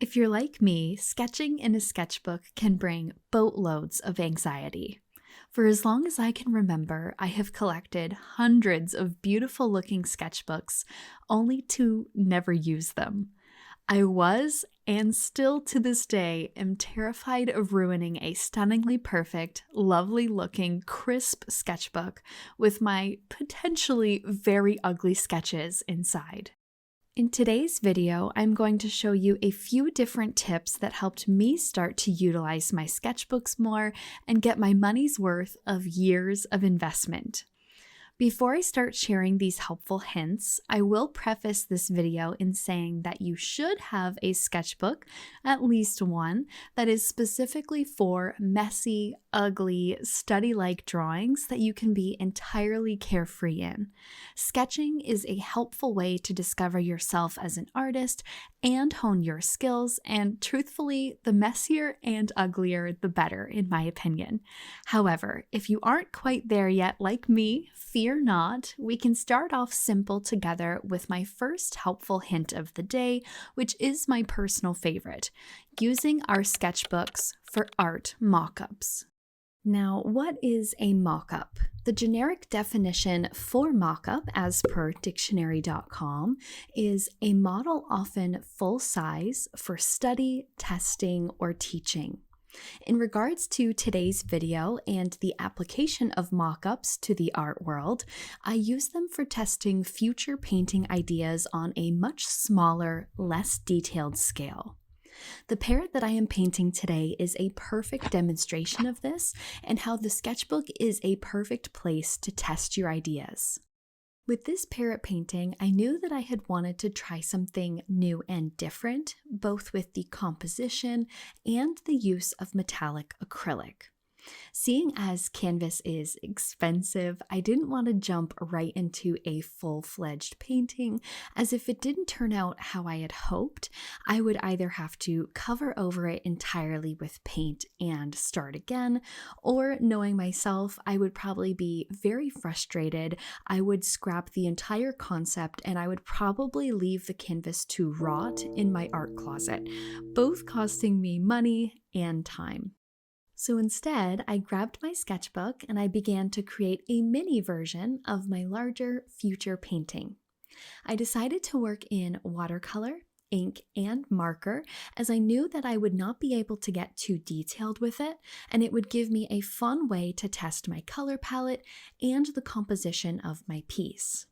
If you're like me, sketching in a sketchbook can bring boatloads of anxiety. For as long as I can remember, I have collected hundreds of beautiful looking sketchbooks, only to never use them. I was, and still to this day, am terrified of ruining a stunningly perfect, lovely looking, crisp sketchbook with my potentially very ugly sketches inside. In today's video, I'm going to show you a few different tips that helped me start to utilize my sketchbooks more and get my money's worth of years of investment. Before I start sharing these helpful hints, I will preface this video in saying that you should have a sketchbook, at least one, that is specifically for messy, ugly, study-like drawings that you can be entirely carefree in. Sketching is a helpful way to discover yourself as an artist and hone your skills, and truthfully, the messier and uglier, the better, in my opinion. However, if you aren't quite there yet like me, fear not, we can start off simple together with my first helpful hint of the day, which is my personal favorite, using our sketchbooks for art mock-ups. Now, what is a mock-up? The generic definition for mock-up, as per dictionary.com, is a model often full size for study, testing, or teaching. In regards to today's video and the application of mock-ups to the art world, I use them for testing future painting ideas on a much smaller, less detailed scale. The parrot that I am painting today is a perfect demonstration of this and how the sketchbook is a perfect place to test your ideas. With this parrot painting, I knew that I had wanted to try something new and different, both with the composition and the use of metallic acrylic. Seeing as canvas is expensive, I didn't want to jump right into a full-fledged painting, as if it didn't turn out how I had hoped, I would either have to cover over it entirely with paint and start again, or knowing myself, I would probably be very frustrated. I would scrap the entire concept and I would probably leave the canvas to rot in my art closet, both costing me money and time. So instead, I grabbed my sketchbook and I began to create a mini version of my larger future painting. I decided to work in watercolor, ink, and marker, as I knew that I would not be able to get too detailed with it, and it would give me a fun way to test my color palette and the composition of my piece.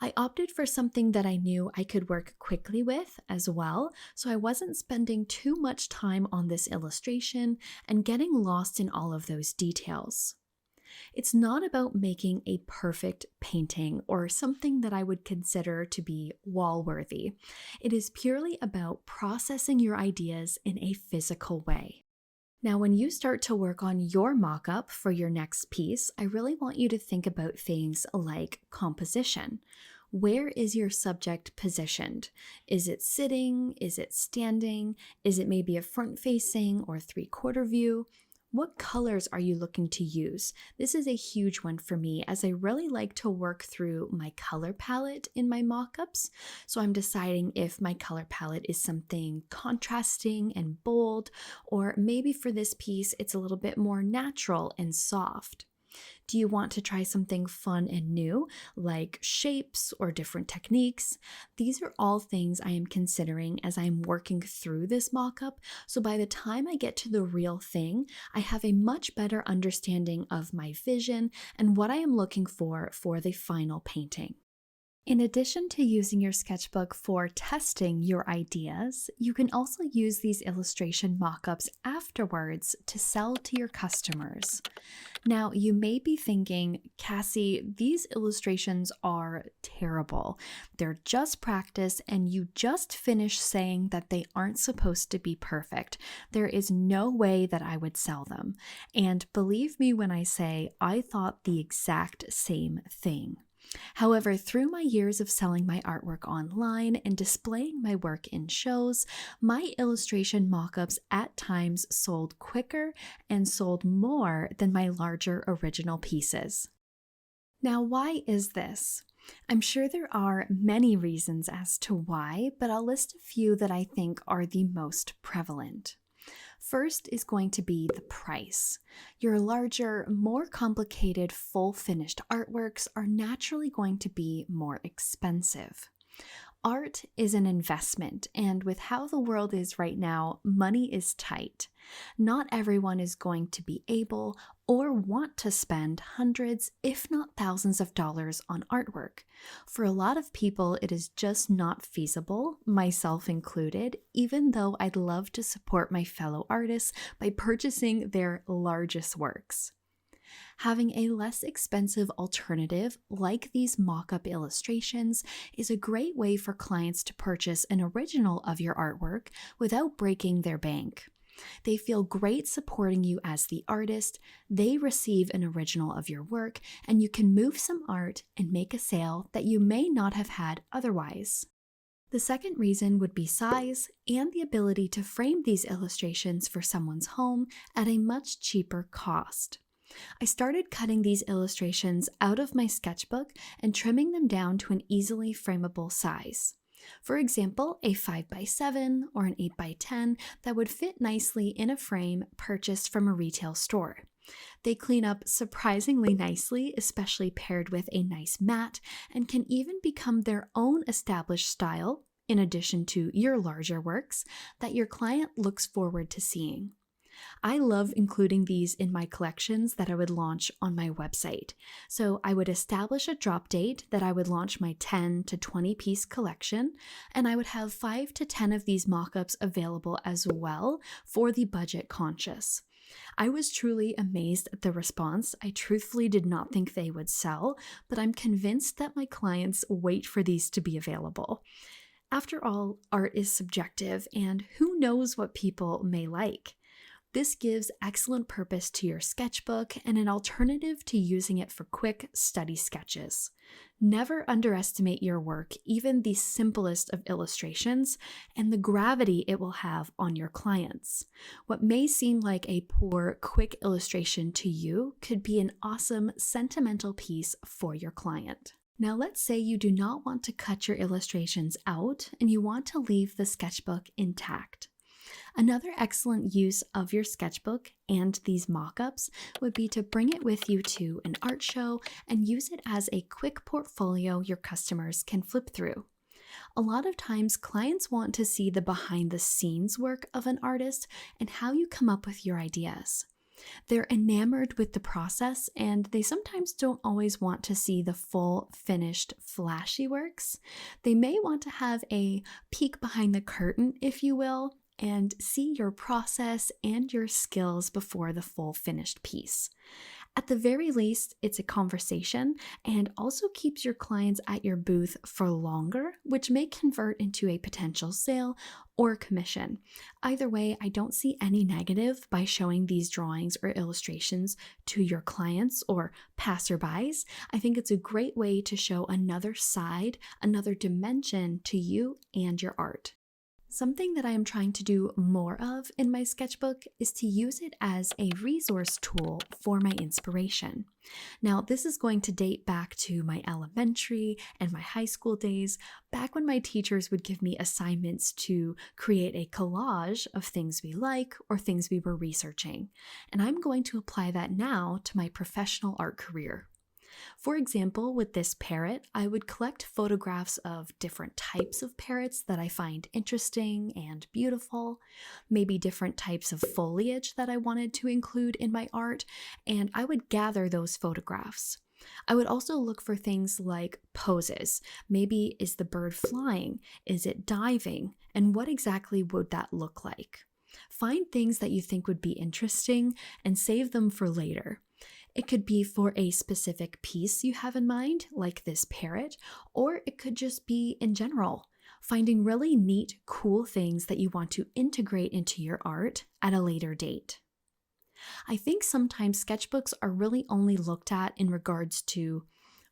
I opted for something that I knew I could work quickly with as well, so I wasn't spending too much time on this illustration and getting lost in all of those details. It's not about making a perfect painting or something that I would consider to be wall-worthy. It is purely about processing your ideas in a physical way. Now, when you start to work on your mock-up for your next piece, I really want you to think about things like composition. Where is your subject positioned? Is it sitting? Is it standing? Is it maybe a front-facing or three-quarter view? What colors are you looking to use? This is a huge one for me, as I really like to work through my color palette in my mock-ups. So I'm deciding if my color palette is something contrasting and bold, or maybe for this piece, it's a little bit more natural and soft. Do you want to try something fun and new, like shapes or different techniques? These are all things I am considering as I'm working through this mock-up, so by the time I get to the real thing, I have a much better understanding of my vision and what I am looking for the final painting. In addition to using your sketchbook for testing your ideas, you can also use these illustration mock-ups afterwards to sell to your customers. Now, you may be thinking, Cassie, these illustrations are terrible. They're just practice and you just finished saying that they aren't supposed to be perfect. There is no way that I would sell them. And believe me when I say I thought the exact same thing. However, through my years of selling my artwork online and displaying my work in shows, my illustration mock-ups at times sold quicker and sold more than my larger original pieces. Now, why is this? I'm sure there are many reasons as to why, but I'll list a few that I think are the most prevalent. First is going to be the price. Your larger, more complicated, full finished artworks are naturally going to be more expensive. Art is an investment, and with how the world is right now, money is tight. Not everyone is going to be able or want to spend hundreds, if not thousands of dollars on artwork. For a lot of people, it is just not feasible, myself included, even though I'd love to support my fellow artists by purchasing their largest works. Having a less expensive alternative, like these mock-up illustrations, is a great way for clients to purchase an original of your artwork without breaking their bank. They feel great supporting you as the artist, they receive an original of your work, and you can move some art and make a sale that you may not have had otherwise. The second reason would be size and the ability to frame these illustrations for someone's home at a much cheaper cost. I started cutting these illustrations out of my sketchbook and trimming them down to an easily frameable size. For example, a 5x7 or an 8x10 that would fit nicely in a frame purchased from a retail store. They clean up surprisingly nicely, especially paired with a nice mat, and can even become their own established style, in addition to your larger works, that your client looks forward to seeing. I love including these in my collections that I would launch on my website. So I would establish a drop date that I would launch my 10 to 20 piece collection, and I would have 5 to 10 of these mock-ups available as well for the budget conscious. I was truly amazed at the response. I truthfully did not think they would sell, but I'm convinced that my clients wait for these to be available. After all, art is subjective, and who knows what people may like. This gives excellent purpose to your sketchbook and an alternative to using it for quick study sketches. Never underestimate your work, even the simplest of illustrations, and the gravity it will have on your clients. What may seem like a poor, quick illustration to you could be an awesome, sentimental piece for your client. Now let's say you do not want to cut your illustrations out and you want to leave the sketchbook intact. Another excellent use of your sketchbook and these mock-ups would be to bring it with you to an art show and use it as a quick portfolio your customers can flip through. A lot of times, clients want to see the behind-the-scenes work of an artist and how you come up with your ideas. They're enamored with the process, and they sometimes don't always want to see the full, finished, flashy works. They may want to have a peek behind the curtain, if you will, and see your process and your skills before the full finished piece. At the very least, it's a conversation and also keeps your clients at your booth for longer, which may convert into a potential sale or commission. Either way, I don't see any negative by showing these drawings or illustrations to your clients or passerbys. I think it's a great way to show another side, another dimension to you and your art. Something that I am trying to do more of in my sketchbook is to use it as a resource tool for my inspiration. Now, this is going to date back to my elementary and my high school days, back when my teachers would give me assignments to create a collage of things we like or things we were researching. And I'm going to apply that now to my professional art career. For example, with this parrot, I would collect photographs of different types of parrots that I find interesting and beautiful, maybe different types of foliage that I wanted to include in my art, and I would gather those photographs. I would also look for things like poses. Maybe is the bird flying? Is it diving? And what exactly would that look like? Find things that you think would be interesting and save them for later. It could be for a specific piece you have in mind, like this parrot, or it could just be in general, finding really neat, cool things that you want to integrate into your art at a later date. I think sometimes sketchbooks are really only looked at in regards to,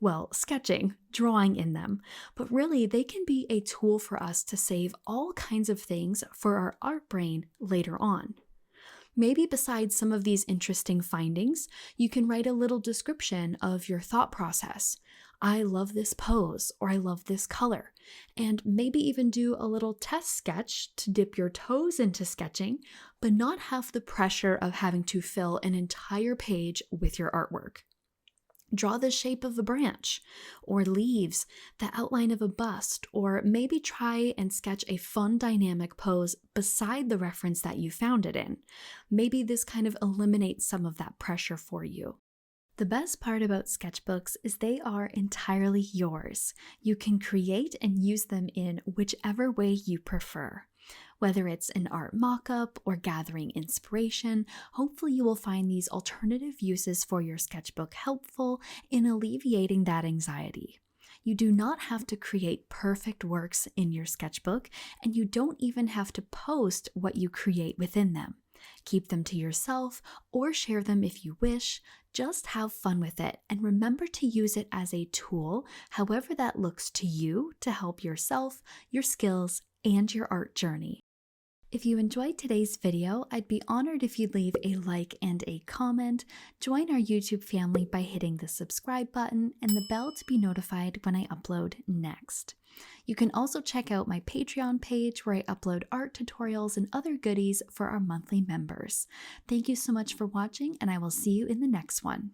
well, sketching, drawing in them, but really they can be a tool for us to save all kinds of things for our art brain later on. Maybe besides some of these interesting findings, you can write a little description of your thought process. I love this pose or I love this color, and maybe even do a little test sketch to dip your toes into sketching, but not have the pressure of having to fill an entire page with your artwork. Draw the shape of a branch or leaves, the outline of a bust, or maybe try and sketch a fun dynamic pose beside the reference that you found it in. Maybe this kind of eliminates some of that pressure for you. The best part about sketchbooks is they are entirely yours. You can create and use them in whichever way you prefer. Whether it's an art mock-up or gathering inspiration, hopefully you will find these alternative uses for your sketchbook helpful in alleviating that anxiety. You do not have to create perfect works in your sketchbook, and you don't even have to post what you create within them. Keep them to yourself or share them if you wish. Just have fun with it and remember to use it as a tool, however that looks to you, to help yourself, your skills, and your art journey. If you enjoyed today's video, I'd be honored if you'd leave a like and a comment. Join our YouTube family by hitting the subscribe button and the bell to be notified when I upload next. You can also check out my Patreon page where I upload art tutorials and other goodies for our monthly members. Thank you so much for watching, and I will see you in the next one.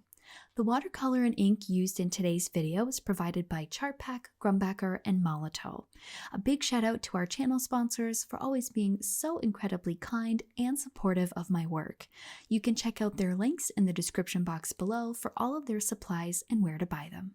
The watercolor and ink used in today's video is provided by Chartpak, Grumbacher, and Molotow. A big shout out to our channel sponsors for always being so incredibly kind and supportive of my work. You can check out their links in the description box below for all of their supplies and where to buy them.